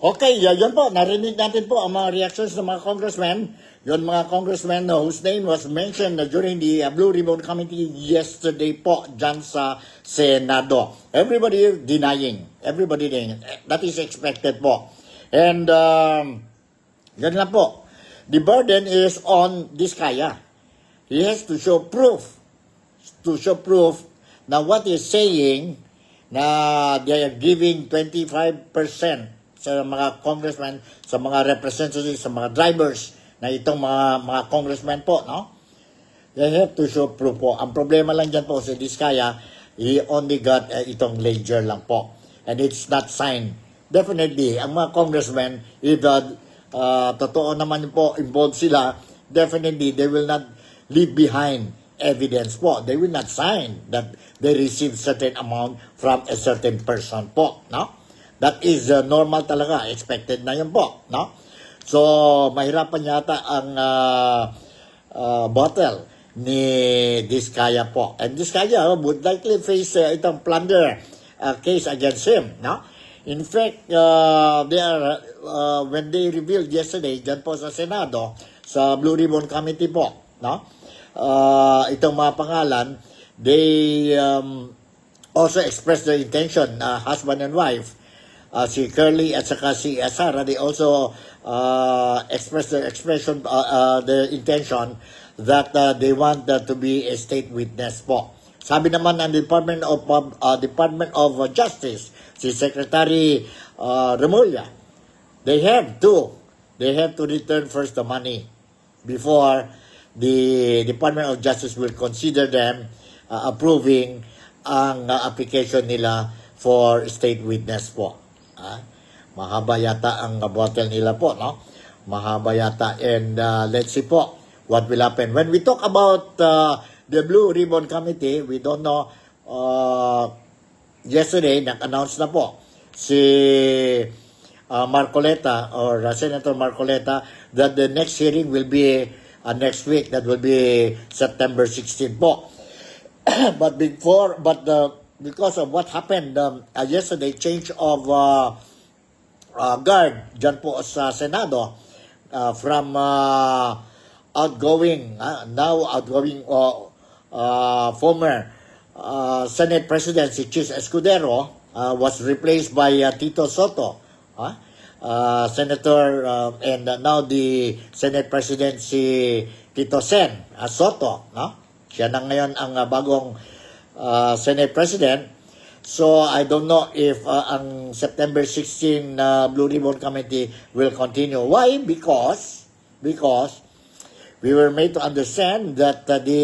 Okay, yun po. Narinig natin po ang mga reactions ng mga congressmen. Yun mga congressmen whose name was mentioned during the Blue Ribbon Committee yesterday po dyan sa Senado. Everybody denying. Everybody denying. That is expected po. And yun lang po. The burden is on Diskaya. He has to show proof. To show proof na what is saying na they are giving 25% sa mga congressmen, sa mga representatives, sa mga drivers na itong mga congressmen po, no? They have to show proof po. Ang problema lang dyan po si Diskaya, he only got itong ledger lang po. And it's not signed. Definitely, ang mga congressmen, if totoo naman po involved sila, definitely they will not leave behind evidence po. They will not sign that they received certain amount from a certain person po, no? That is normal talaga. Expected na yun po, no? So, mahirapan yata ang bottle ni Diskaya po. And Diskaya would likely face itong plunder case against him, no? In fact, when they revealed yesterday, dyan po sa Senado, sa Blue Ribbon Committee po, no? Itong mga pangalan, they also expressed their intention, husband and wife, si Curly at saka si Sara, they also expressed their intention that they want to be a state witness po. Sabi naman ng Department of Justice, si Secretary Remulla, they have to return first the money before the Department of Justice will consider them approving ang application nila for state witness po. Mahaba yata ang bottle nila po, no? Mahaba yata. And let's see po what will happen. When we talk about the Blue Ribbon Committee, we don't know, yesterday, nag-announce na po si Marcoleta or Senator Marcoleta that the next hearing will be next week. That will be September 16 po. But because of what happened yesterday, change of guard dyan po sa Senado from outgoing former Senate President si Chis Escudero was replaced by Tito Soto, Senator, and now the Senate President si Tito Sen Soto, no? Siya na ngayon ang bagong Senate President. So, I don't know if ang September 16 Blue Ribbon Committee will continue. Why? Because we were made to understand that the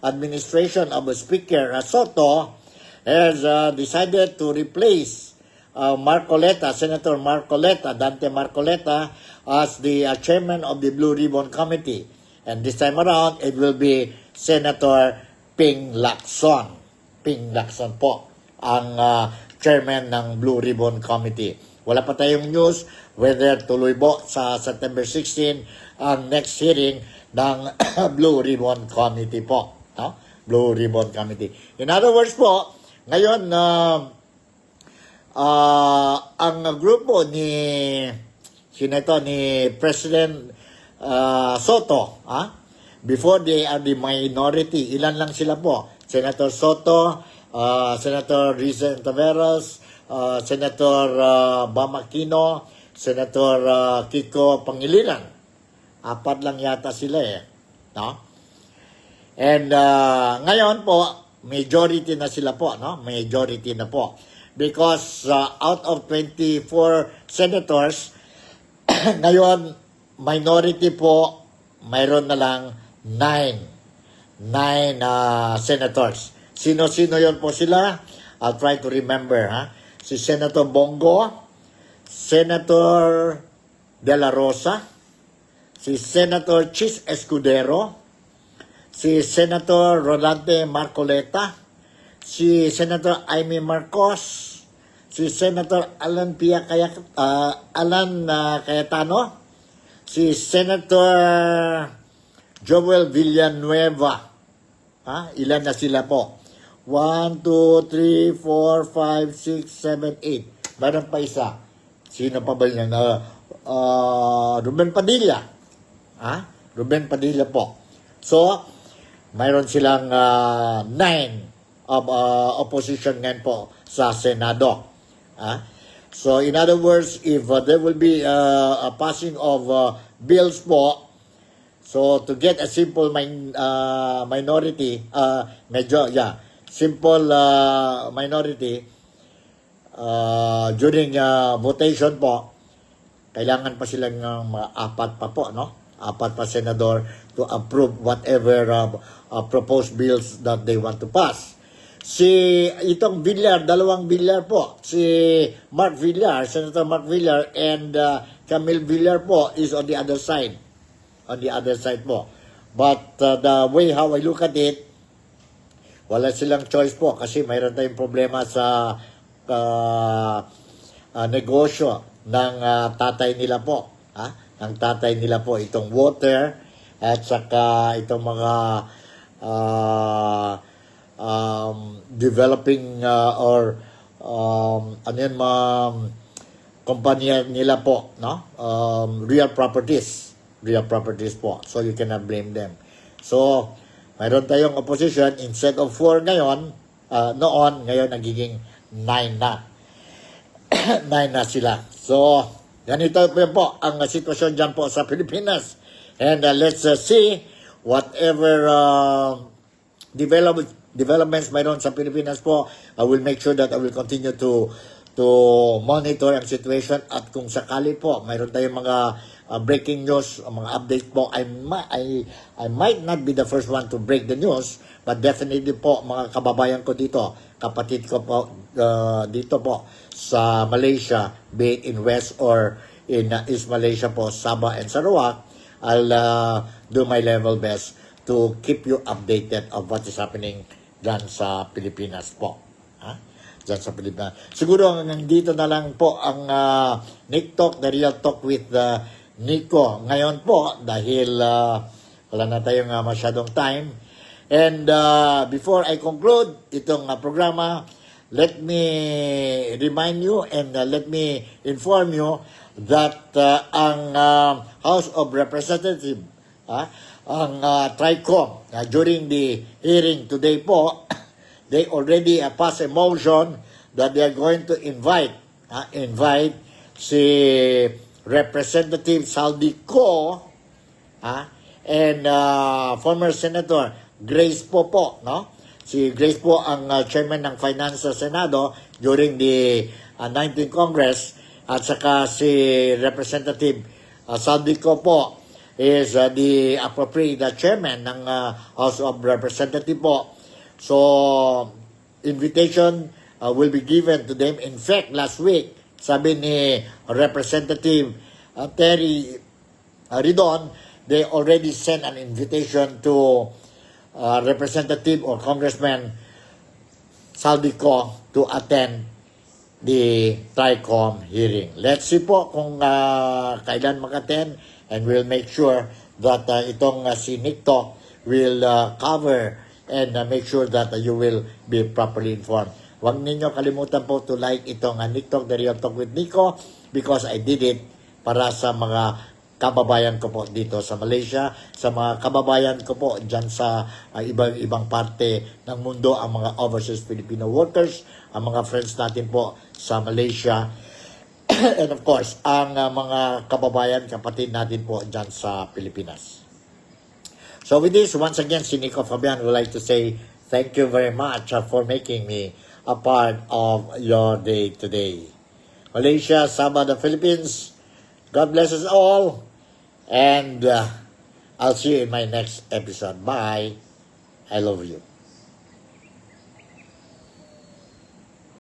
administration of Speaker Soto has decided to replace Marcoleta, Senator Marcoleta, Dante Marcoleta, as the chairman of the Blue Ribbon Committee. And this time around, it will be Senator Ping Lacson. Ping Lacson po ang chairman ng Blue Ribbon Committee. Wala pa tayong news whether tuloy po sa September 16 ang next hearing ng Blue Ribbon Committee po. No? Blue Ribbon Committee. In other words po, ngayon, ang grupo ni President Soto, before they are the minority, ilan lang sila po? Senator Soto, Senator Risa Taveras, Senator Bam Aquino, Senator Kiko Pangilinan. 4 lang yata sila no? And ngayon po, majority na sila po, no? Majority na po. Because out of 24 senators, ngayon, minority po, mayroon na lang 9 senators. Sino-sino yon po sila? I'll try to remember. Si Senator Bongo, Senator De La Rosa, si Senator Chis Escudero, si Senator Rolante Marcoleta, si Senator Amy Marcos, si Senator Alan Cayetano, si Senator Joel Villanueva. Ilan na sila po? 1, 2, 3, 4, 5, 6, 7, 8. Meron pa isa. Sino pa ba yan? Ruben Padilla. Ruben Padilla po. So, mayroon silang 9 of opposition ngayon po sa Senado. So, in other words, if there will be a passing of bills po, so to get a simple minority, simple minority during votation po, kailangan pa silang mga 4 pa po, no? 4 pa senador to approve whatever proposed bills that they want to pass. Itong Villar, 2 Villar po, si Mark Villar, Senator Mark Villar, and Camille Villar po is on the other side. On the other side po. But the way how I look at it, wala silang choice po kasi mayroon tayong problema sa negosyo ng tatay nila po. Ng tatay nila po itong water at saka itong mga developing or kumpanya nila po, no? Real properties po. So you cannot blame them. So mayroon tayong opposition instead of 4 ngayon, ngayon nagiging 9 na. 9 na sila. So ganito po ang sitwasyon dyan po sa Pilipinas. And let's see whatever developments mayroon sa Pilipinas po. I will make sure that I will continue to monitor ang situation at kung sakali po mayroon tayong mga breaking news, mga updates po, I might not be the first one to break the news, but definitely po mga kababayan ko dito, kapatid ko po dito po sa Malaysia, be it in West or in East Malaysia po, Sabah and Sarawak, I'll do my level best to keep you updated of what is happening dyan sa Pilipinas po. Dyan sa Pilipinas. Siguro nandito na lang po ang Nick Talk, the real talk with Nico. Ngayon po, dahil wala na tayong masyadong time. And before I conclude itong programa, let me remind you and let me inform you that ang House of Representatives, ang TRICOM, during the hearing today po, they already passed a motion that they are going to invite si Representative Saldi Ko and former Senator Grace po, no? Si Grace po ang chairman ng Finance sa Senado during the 19th Congress, at saka si Representative Saldico po is the appropriate chairman ng House of Representatives po. So, invitation will be given to them. In fact, last week, sabi ni Representative Terry Ridon, they already sent an invitation to Representative or Congressman Saldico to attend the TRICOM hearing. Let's see po kung kailan mag-attend, and we'll make sure that itong si Nikto will cover and make sure that you will be properly informed. Huwag ninyo kalimutan po to like itong Nikto, The Real Talk with Nico, because I did it para sa mga kababayan ko po dito sa Malaysia, sa mga kababayan ko po dyan sa ibang parte ng mundo, ang mga overseas Filipino workers, ang mga friends natin po sa Malaysia, and of course, ang mga kababayan, kapatid natin po dyan sa Pilipinas. So with this, once again, si Nico Fabian would like to say thank you very much for making me a part of your day today. Malaysia, Sabah, the Philippines, God bless us all, and I'll see you in my next episode. Bye. I love you.